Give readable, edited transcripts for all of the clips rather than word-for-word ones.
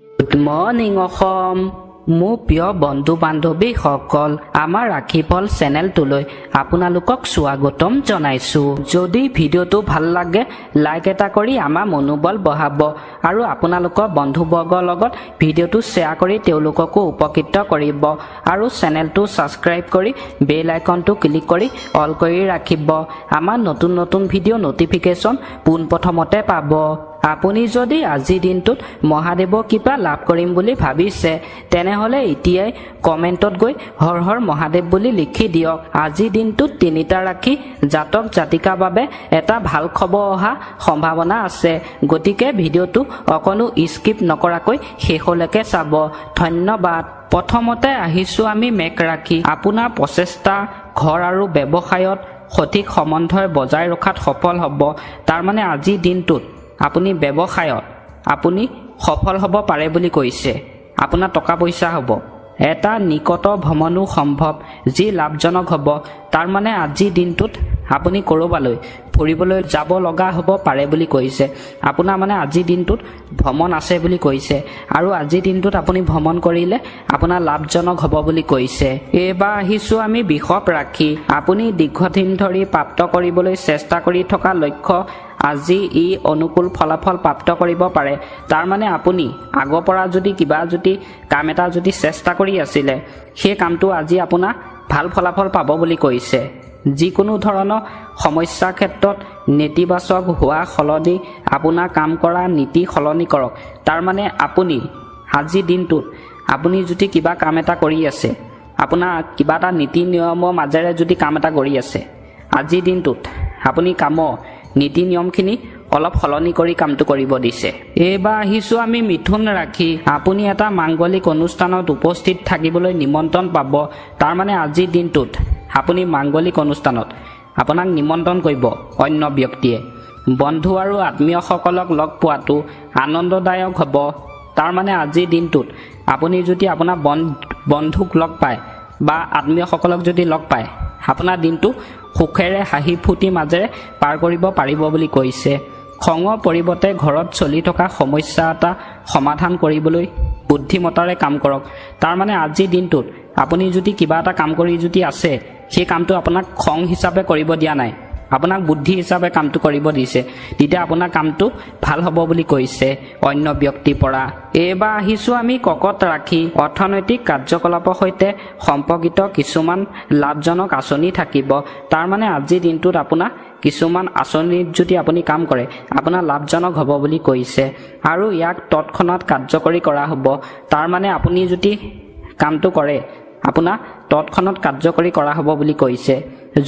Good morning Assam. মোৰ প্ৰিয় বন্ধু বান্ধৱীসকল, আমাৰ ৰাখিফল চেনেলটোলৈ আপোনালোকক স্বাগতম জনাইছোঁ। যদি ভিডিঅ'টো ভাল লাগে লাইক এটা কৰি আমাৰ মনোবল বঢ়াব আৰু আপোনালোকৰ বন্ধুবৰ্গৰ লগত ভিডিঅ'টো শ্বেয়াৰ কৰি তেওঁলোককো উপকৃত কৰিব আৰু চেনেলটো ছাবস্ক্ৰাইব কৰি বেল আইকনটো ক্লিক কৰি অল কৰি ৰাখিব। আমাৰ নতুন নতুন ভিডিঅ' নটিফিকেশ্যন পোনপ্ৰথমতে পাব। আপুনি যদি আজিৰ দিনটোত মহাদেৱৰ কৃপা লাভ কৰিম বুলি ভাবিছে তেনেহ'লে এতিয়াই কমেণ্টত গৈ হৰ হৰ মহাদেৱ বুলি লিখি দিয়ক। আজিৰ দিনটোত 3টা ৰাশি জাতক জাতিকাৰ বাবে এটা ভাল খবৰ অহা সম্ভাৱনা আছে, গতিকে ভিডিঅ'টো অকণো স্কিপ নকৰাকৈ শেষলৈকে চাব। ধন্যবাদ। প্ৰথমতে আহিছোঁ আমি মেঘ ৰাশি। আপোনাৰ প্ৰচেষ্টা ঘৰ আৰু ব্যৱসায়ত সঠিক সমন্বয় বজাই ৰখাত সফল হ'ব। তাৰমানে আজিৰ দিনটোত আপুনি ব্যৱসায়ত আপুনি সফল হ'ব পাৰে বুলি কৈছে। আপোনাৰ টকা পইচা হ'ব। এটা নিকট ভ্ৰমণো সম্ভৱ যি লাভজনক হ'ব। তাৰমানে আজিৰ দিনটোত আপুনি ক'ৰবালৈ ফুৰিবলৈ যাব লগা হ'ব পাৰে বুলি কৈছে। আপোনাৰ মানে আজিৰ দিনটোত ভ্ৰমণ আছে বুলি কৈছে আৰু আজিৰ দিনটোত আপুনি ভ্ৰমণ কৰিলে আপোনাৰ লাভজনক হ'ব বুলি কৈছে। এইবাৰ আহিছোঁ আমি বৃষভ ৰাশি। আপুনি দীৰ্ঘদিন ধৰি প্ৰাপ্ত কৰিবলৈ চেষ্টা কৰি থকা লক্ষ্য আজি ই অনুকূল ফলাফল প্ৰাপ্ত কৰিব পাৰে। তাৰমানে আপুনি আগৰ পৰা যদি কাম এটা চেষ্টা কৰি আছিলে সেই কামটো আজি আপোনাৰ ভাল ফলাফল পাব বুলি কৈছে। যিকোনো ধৰণৰ সমস্যাৰ ক্ষেত্ৰত নেতিবাচক হোৱা সলনি আপোনাৰ কাম কৰা নীতি সলনি কৰক। তাৰমানে আপুনি আজিৰ দিনটোত আপুনি যদি কিবা কাম এটা কৰি আছে, আপোনাৰ কিবা এটা নীতি নিয়মৰ মাজেৰে যদি কাম এটা কৰি আছে, আজিৰ দিনটোত আপুনি কামৰ নীতি নিয়মখিনি অলপ সলনি কৰি কামটো কৰিব দিছে। এইবাৰ আহিছোঁ আমি মিথুন ৰাশি। আপুনি এটা মাংগলিক অনুষ্ঠানত উপস্থিত থাকিবলৈ নিমন্ত্ৰণ পাব। তাৰমানে আজিৰ দিনটোত আপুনি মাংগলিক অনুষ্ঠানত আপোনাক নিমন্ত্ৰণ কৰিব অন্য ব্যক্তিয়ে। বন্ধু আৰু আত্মীয়সকলক লগ পোৱাটো আনন্দদায়ক হ'ব। তাৰমানে আজিৰ দিনটোত আপুনি যদি আপোনাৰ বন্ধুক লগ পায় বা আত্মীয়সকলক যদি লগ পায়, আপোনাৰ দিনটো সুখেৰে হাঁহি ফূৰ্তিৰ মাজেৰে পাৰ কৰিব পাৰিব বুলি কৈছে। খঙৰ পৰিৱৰ্তে ঘৰত চলি থকা সমস্যা এটা সমাধান কৰিবলৈ বুদ্ধিমতাৰে কাম কৰক। তাৰমানে আজিৰ দিনটোত আপুনি যদি কিবা এটা কাম কৰি যদি আছে, সেই কামটো আপোনাক খং হিচাপে কৰিব দিয়া নাই, আপোনাক বুদ্ধি হিচাপে কামটো কৰিব দিছে, তেতিয়া আপোনাৰ কামটো ভাল হ'ব বুলি কৈছে অন্য ব্যক্তিৰ পৰা। এইবাৰ আহিছোঁ আমি কৰ্কট ৰাশি। অৰ্থনৈতিক কাৰ্যকলাপৰ সৈতে সম্পৰ্কিত কিছুমান লাভজনক আঁচনি থাকিব। তাৰমানে আজিৰ দিনটোত আপোনাৰ কিছুমান আঁচনিত যদি আপুনি কাম কৰে আপোনাৰ লাভজনক হ'ব বুলি কৈছে আৰু ইয়াক তৎক্ষণাত কাৰ্যকৰী কৰা হ'ব। তাৰমানে আপুনি যদি কামটো কৰে আপোনাৰ তৎক্ষণাত কাৰ্যকৰী কৰা হ'ব বুলি কৈছে।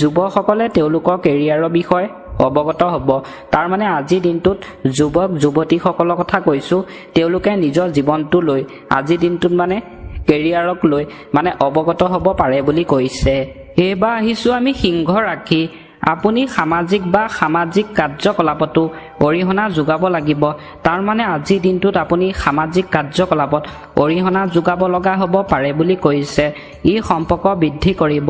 যুৱকসকলে তেওঁলোকৰ কেৰিয়াৰৰ বিষয়ে অৱগত হ'ব। তাৰমানে আজিৰ দিনটোত যুৱক যুৱতীসকলৰ কথা কৈছোঁ, তেওঁলোকে নিজৰ জীৱনটো লৈ আজিৰ দিনটোত মানে কেৰিয়াৰক লৈ মানে অৱগত হ'ব পাৰে বুলি কৈছে। এইবাৰ আহিছোঁ আমি সিংহ ৰাশি। আপুনি সামাজিক কাৰ্যকলাপতো অৰিহণা যোগাব লাগিব। তাৰমানে আজিৰ দিনটোত আপুনি সামাজিক কাৰ্যকলাপত অৰিহণা যোগাব লগা হ'ব পাৰে বুলি কৈছে। ই সম্পৰ্ক বৃদ্ধি কৰিব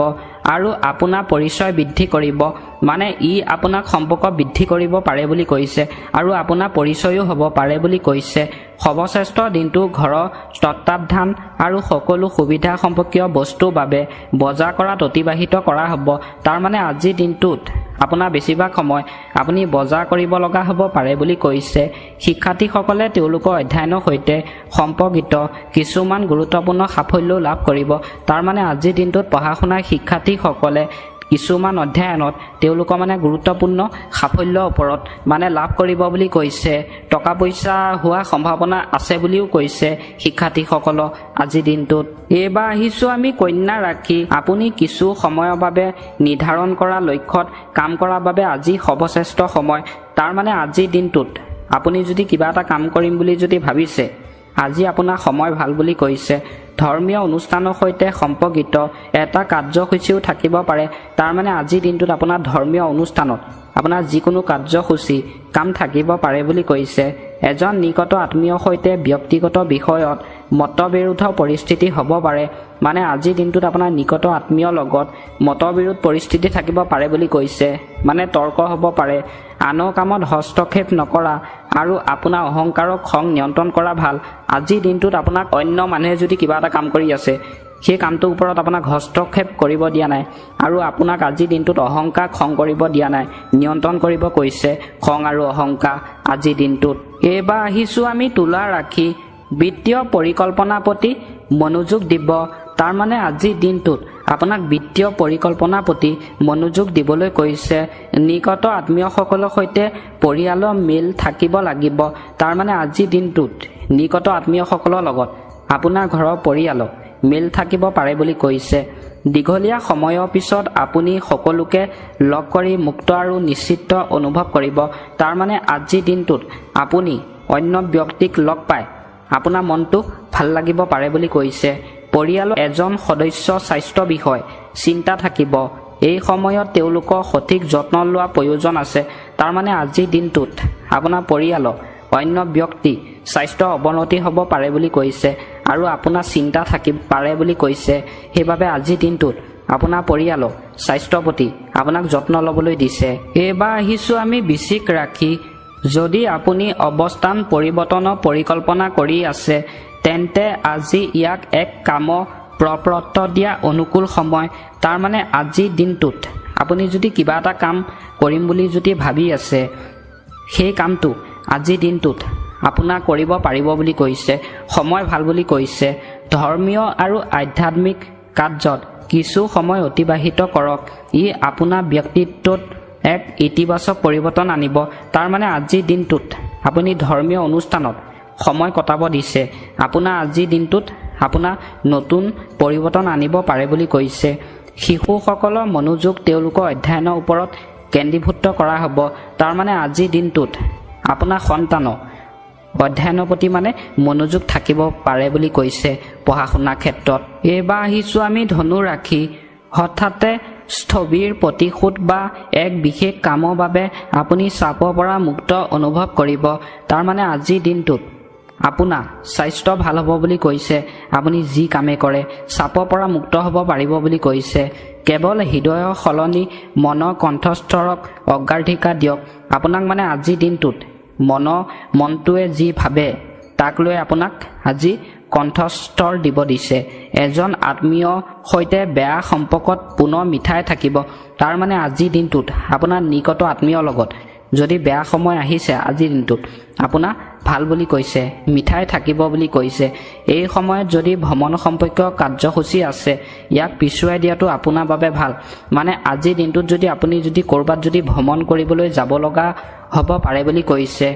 আৰু আপোনাৰ পৰিচয় বৃদ্ধি কৰিব। মানে ই আপোনাক সম্পৰ্ক বৃদ্ধি কৰিব পাৰে বুলি কৈছে আৰু আপোনাৰ পৰিচয়ো হ'ব পাৰে বুলি কৈছে। সৰ্বশ্ৰেষ্ঠ দিনটো ঘৰৰ তত্বাৱধান আৰু সকলো সুবিধা সম্পৰ্কীয় বস্তুৰ বাবে বজাৰ কৰাত অতিবাহিত কৰা হ'ব। তাৰমানে আজিৰ দিনটোত আপোনাৰ বেছিভাগ সময় আপুনি বজাৰ কৰিব লগা হ'ব পাৰে বুলি কৈছে। শিক্ষাৰ্থীসকলে তেওঁলোকৰ অধ্যয়নৰ সৈতে সম্পৰ্কিত কিছুমান গুৰুত্বপূৰ্ণ সাফল্য লাভ কৰিব। তাৰমানে আজিৰ দিনটোত পঢ়া শুনাৰ শিক্ষাৰ্থীসকলে কিছুমান অধ্যয়নত তেওঁলোকৰ মানে গুৰুত্বপূৰ্ণ সাফল্যৰ ওপৰত মানে লাভ কৰিব বুলি কৈছে। টকা পইচা হোৱা সম্ভাৱনা আছে বুলিও কৈছে শিক্ষাৰ্থীসকলক আজিৰ দিনটোত। এইবাৰ আহিছোঁ আমি কন্যা ৰাশি। আপুনি কিছু সময়ৰ বাবে নিৰ্ধাৰণ কৰা লক্ষ্যত কাম কৰাৰ বাবে আজি সৰ্বশ্ৰেষ্ঠ সময়। তাৰমানে আজিৰ দিনটোত আপুনি যদি কিবা এটা কাম কৰিম বুলি যদি ভাবিছে, আজি আপোনাৰ সময় ভাল বুলি কৈছে। ধৰ্মীয় অনুষ্ঠানৰ সৈতে সম্পৰ্কিত এটা কাৰ্যসূচীও থাকিব পাৰে। তাৰমানে আজিৰ দিনটোত আপোনাৰ ধৰ্মীয় অনুষ্ঠানত আপোনাৰ যিকোনো কাৰ্যসূচী কাম থাকিব পাৰে বুলি কৈছে। এজন নিকট আত্মীয়ৰ সৈতে ব্যক্তিগত বিষয়ত মতবিৰোধ পৰিস্থিতি হ'ব পাৰে মানে আজিৰ দিনটোত আপোনাৰ নিকট আত্মীয়ৰ লগত মতবিৰোধ পৰিস্থিতি থাকিব পাৰে বুলি কৈছে মানে তৰ্ক হ'ব পাৰে আনৰ কামত হস্তক্ষেপ নকৰা আৰু আপোনাৰ অহংকাৰক খং নিয়ন্ত্ৰণ কৰা ভাল আজিৰ দিনটোত আপোনাক অন্য মানুহে যদি কিবা এটা কাম কৰি আছে সেই কামটোৰ ওপৰত আপোনাক হস্তক্ষেপ কৰিব দিয়া নাই আৰু আপোনাক আজিৰ দিনটোত অহংকাৰ খং কৰিব দিয়া নাই নিয়ন্ত্ৰণ কৰিব কৈছে খং আৰু অহংকাৰ আজিৰ দিনটোত এইবাৰ আহিছো আমি তুলা ৰাখি বিত্তীয় পৰিকল্পনাৰ প্ৰতি মনোযোগ দিব তাৰ মানে আজিৰ দিনটোত আপোনাক বিত্তীয় পৰিকল্পনাৰ প্ৰতি মনোযোগ দিবলৈ কৈছে নিকট আত্মীয়সকলৰ সৈতে পৰিয়ালৰ মিল থাকিব লাগিব তাৰ মানে আজিৰ দিনটোত নিকট আত্মীয়সকলৰ লগত আপোনাৰ ঘৰৰ পৰিয়ালক মিল থাকিব পাৰে বুলি কৈছে দীঘলীয়া সময়ৰ পিছত আপুনি সকলোকে লগ কৰি মুক্ত আৰু নিশ্চিত অনুভৱ কৰিব তাৰ মানে আজিৰ দিনটোত আপুনি অন্য ব্যক্তিক লগ পায় আপোনাৰ মনটো ভাল লাগিব পাৰে বুলি কৈছে পৰিয়ালৰ এজন সদস্য স্বাস্থ্য বিষয় চিন্তা থাকিব এই সময়ত তেওঁলোকৰ সঠিক যত্ন লোৱা প্ৰয়োজন আছে তাৰ মানে আজিৰ দিনটোত আপোনাৰ পৰিয়ালৰ অন্য ব্যক্তি স্বাস্থ্য অৱনতি হ'ব পাৰে বুলি কৈছে আৰু আপোনাৰ চিন্তা থাকিব পাৰে বুলি কৈছে সেইবাবে আজিৰ দিনটোত আপোনাৰ পৰিয়ালৰ স্বাস্থ্যৰ প্ৰতি আপোনাক যত্ন ল'বলৈ দিছে এইবাৰ আহিছো আমি বৃশ্চিক ৰাশি যদি আপুনি অৱস্থান পৰিৱৰ্তনৰ পৰিকল্পনা কৰি আছে তেন্তে আজি ইয়াক এক কামৰ প্ৰপত্ৰ দিয়া অনুকূল সময় তাৰ মানে আজিৰ দিনটোত আপুনি যদি কিবা এটা কাম কৰিম বুলি যদি ভাবি আছে সেই কামটো আজিৰ দিনটোত আপোনাৰ কৰিব পাৰিব বুলি কৈছে সময় ভাল বুলি কৈছে ধৰ্মীয় আৰু আধ্যাত্মিক কাৰ্যত কিছু সময় অতিবাহিত কৰক ই আপোনাৰ ব্যক্তিত্বত এক ইতিবাচক পৰিৱৰ্তন আনিব তাৰ মানে আজিৰ দিনটোত আপুনি ধৰ্মীয় অনুষ্ঠানত সময় কটাব দিছে আপোনাৰ আজিৰ দিনটোত আপোনাৰ নতুন পৰিৱৰ্তন আনিব পাৰে বুলি কৈছে শিশুসকলৰ মনোযোগ তেওঁলোকৰ অধ্যয়নৰ ওপৰত কেন্দ্ৰীভূত কৰা হ'ব তাৰ মানে আজিৰ দিনটোত আপোনাৰ সন্তানৰ অধ্যয়নৰ প্ৰতি মানে মনোযোগ থাকিব পাৰে বুলি কৈছে পঢ়া শুনাৰ ক্ষেত্ৰত এইবাৰ আহিছো আমি ধনু ৰাশি হঠাতে স্থবিৰ প্ৰতিশোধ বা এক বিশেষ কামৰ বাবে আপুনি চাপৰ পৰা মুক্ত অনুভৱ কৰিব তাৰ মানে আজিৰ দিনটোত আপোনাৰ স্বাস্থ্য ভাল হ'ব বুলি কৈছে আপুনি যি কামে কৰে চাপৰ পৰা মুক্ত হ'ব পাৰিব বুলি কৈছে কেৱল হৃদয়ৰ সলনি মনৰ কণ্ঠস্থৰক অগ্ৰাধিকাৰ দিয়ক আপোনাক মানে আজিৰ দিনটোত মনটোৱে যি ভাবে তাক লৈ আপোনাক আজি কণ্ঠস্তৰ দিব দিছে এজন আত্মীয় সৈতে বেয়া সম্পৰ্কত পুনৰ মিঠাই থাকিব তাৰ মানে আজিৰ দিনটোত আপোনাৰ নিকট আত্মীয়ৰ লগত যদি বেয়া সময় আহিছে আজিৰ দিনটোত আপোনাৰ ভাল বুলি কৈছে মিঠাই থাকিব বুলি কৈছে এই সময়ত যদি ভ্ৰমণ সম্পৰ্কীয় কাৰ্যসূচী আছে ইয়াক পিছুৱাই দিয়াটো আপোনাৰ বাবে ভাল মানে আজিৰ দিনটোত যদি আপুনি যদি ক'ৰবাত যদি ভ্ৰমণ কৰিবলৈ যাব লগা হ'ব পাৰে বুলি কৈছে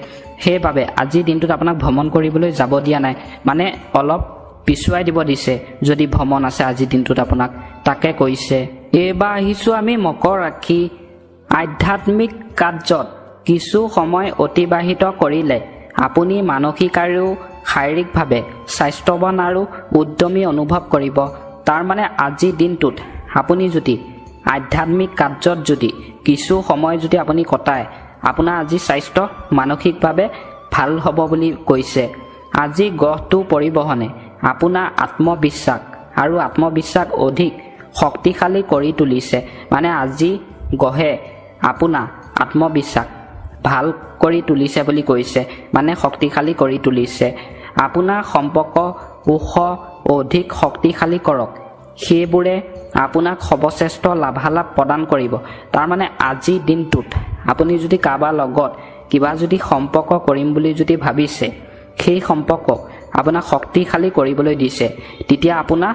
সেইবাবে আজিৰ দিনটোত আপোনাক ভ্ৰমণ কৰিবলৈ যাব দিয়া নাই মানে অলপ পিছুৱাই দিব দিছে যদি ভ্ৰমণ আছে আজিৰ দিনটোত আপোনাক তাকে কৈছে এইবাৰ আহিছো আমি মকৰ ৰাশি আধ্যাত্মিক কাৰ্যত কিছু সময় অতিবাহিত কৰিলে আপুনি মানসিক আৰু শাৰীৰিকভাৱে স্বাস্থ্যৱান আৰু উদ্যমী অনুভৱ কৰিব তাৰ মানে আজিৰ দিনটোত আপুনি যদি আধ্যাত্মিক কাৰ্যত যদি কিছু সময় যদি আপুনি কটায় আপোনাৰ আজি স্বাস্থ্য মানসিকভাৱে ভাল হ'ব বুলি কৈছে আজি গ্ৰহটো পৰিবহনে আপোনাৰ আত্মবিশ্বাস অধিক শক্তিশালী কৰি তুলিছে মানে আজি গ্ৰহে আপোনাৰ আত্মবিশ্বাস ভাল কৰি তুলিছে বুলি কৈছে মানে শক্তিশালী কৰি তুলিছে আপোনাৰ সম্পৰ্ক অধিক শক্তিশালী কৰক সেইবোৰে আপোনাক সৰ্বশ্ৰেষ্ঠ লাভালাভ প্ৰদান কৰিব তাৰ মানে আজিৰ দিনটোত আপুনি যদি কাৰোবাৰ লগত কিবা যদি সম্পৰ্ক কৰিম বুলি যদি ভাবিছে সেই সম্পৰ্ক আপোনাক শক্তিশালী কৰিবলৈ দিছে তেতিয়া আপোনাৰ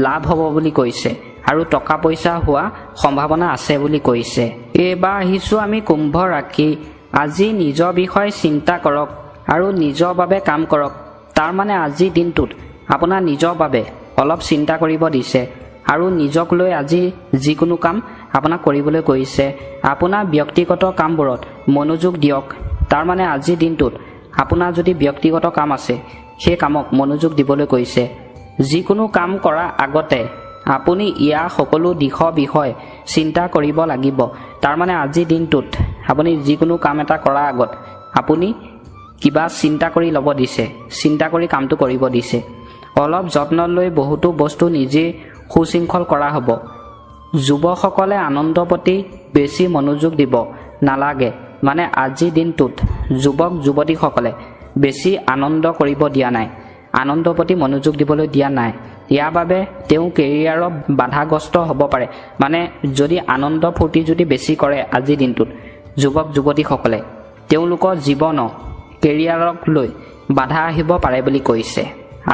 লাভ হ'ব বুলি কৈছে আৰু টকা পইচা হোৱা সম্ভাৱনা আছে বুলি কৈছে এইবাৰ আহিছো আমি কুম্ভ ৰাশি আজি নিজৰ বিষয়ে চিন্তা কৰক আৰু নিজৰ বাবে কাম কৰক তাৰ মানে আজিৰ দিনটোত আপোনাৰ নিজৰ বাবে অলপ চিন্তা কৰিব দিছে আৰু নিজক লৈ আজি যিকোনো কাম আপোনাক কৰিবলৈ কৈছে আপোনাৰ ব্যক্তিগত কামবোৰত মনোযোগ দিয়ক তাৰ মানে আজিৰ দিনটোত আপোনাৰ যদি ব্যক্তিগত কাম আছে সেই কামক মনোযোগ দিবলৈ কৈছে যিকোনো কাম কৰাৰ আগতে আপুনি ইয়াৰ সকলো দিশৰ বিষয়ে চিন্তা কৰিব লাগিব তাৰ মানে আজিৰ দিনটোত আপুনি যিকোনো কাম এটা কৰাৰ আগত আপুনি কিবা চিন্তা কৰি ল'ব দিছে চিন্তা কৰি কামটো কৰিব দিছে অলপ যত্ন লৈ বহুতো বস্তু নিজে সুশৃংখল কৰা হ'ব। যুৱকসকলে আনন্দৰ প্ৰতি বেছি মনোযোগ দিব নালাগে। মানে আজিৰ দিনটোত যুৱক যুৱতীসকলে বেছি আনন্দ কৰিব দিয়া নাই, আনন্দৰ প্ৰতি মনোযোগ দিবলৈ দিয়া নাই। ইয়াৰ বাবে তেওঁ কেৰিয়াৰত বাধাগ্ৰস্ত হ'ব পাৰে। মানে যদি আনন্দ ফূৰ্তি যদি বেছি কৰে আজিৰ দিনটোত যুৱক যুৱতীসকলে, তেওঁলোকৰ জীৱনৰ কেৰিয়াৰক লৈ বাধা আহিব পাৰে বুলি কৈছে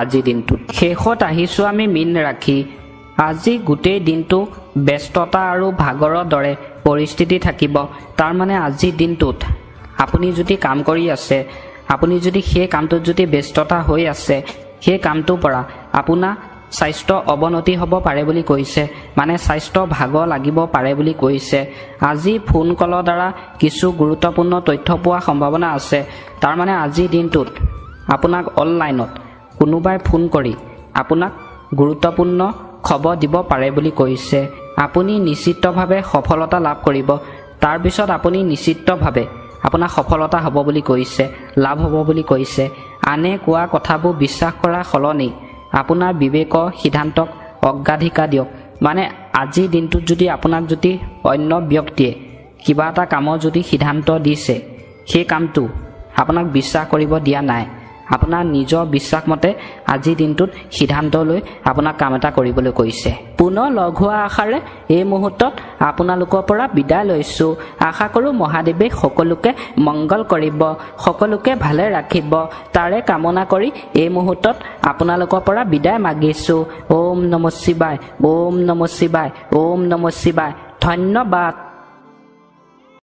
আজিৰ দিনটোত। শেষত আহিছোঁ আমি মীন ৰাশি। আজি গোটেই দিনটো ব্যস্ততা আৰু ভাগৰৰ দৰে পৰিস্থিতি থাকিব। তাৰমানে আজিৰ দিনটোত আপুনি যদি কাম কৰি আছে, আপুনি যদি সেই কামটোত যদি ব্যস্ততা হৈ আছে, সেই কামটোৰ পৰা আপোনাৰ স্বাস্থ্য অৱনতি হ'ব পাৰে বুলি কৈছে। মানে স্বাস্থ্য ভাগৰ লাগিব পাৰে বুলি কৈছে। আজি ফোন কলৰ দ্বাৰা কিছু গুৰুত্বপূৰ্ণ তথ্য পোৱাৰ সম্ভাৱনা আছে। তাৰমানে আজিৰ দিনটোত আপোনাক অনলাইনত কোনোবাই ফোন কৰি আপোনাক গুৰুত্বপূৰ্ণ খবৰ দিব পাৰে বুলি কৈছে। আপুনি নিশ্চিতভাৱে সফলতা লাভ কৰিব। তাৰপিছত আপুনি নিশ্চিতভাৱে আপোনাৰ সফলতা হ'ব বুলি কৈছে, লাভ হ'ব বুলি কৈছে। আনে কোৱা কথাবোৰ বিশ্বাস কৰাৰ সলনি আপোনাৰ বিবেকৰ সিদ্ধান্তক অগ্ৰাধিকাৰ দিয়ক। মানে আজিৰ দিনটোত যদি আপোনাক যদি অন্য ব্যক্তিয়ে কিবা এটা কামৰ যদি সিদ্ধান্ত দিছে, সেই কামটো আপোনাক বিশ্বাস কৰিব দিয়া নাই। আপোনাৰ নিজৰ বিশ্বাস মতে আজিৰ দিনটোত সিদ্ধান্ত লৈ আপোনাক কাম এটা কৰিবলৈ কৈছে। পুনৰ লগ হোৱা আশাৰে এই মুহূৰ্তত আপোনালোকৰ পৰা বিদায় লৈছোঁ। আশা কৰোঁ মহাদেৱে সকলোকে মংগল কৰিব, সকলোকে ভালে ৰাখিব, তাৰে কামনা কৰি এই মুহূৰ্তত আপোনালোকৰ পৰা বিদায় মাগিছোঁ। ওম নমঃ শিৱায়, ওম নমঃ শিৱায়, ওম নমঃ শিৱায়। ধন্যবাদ।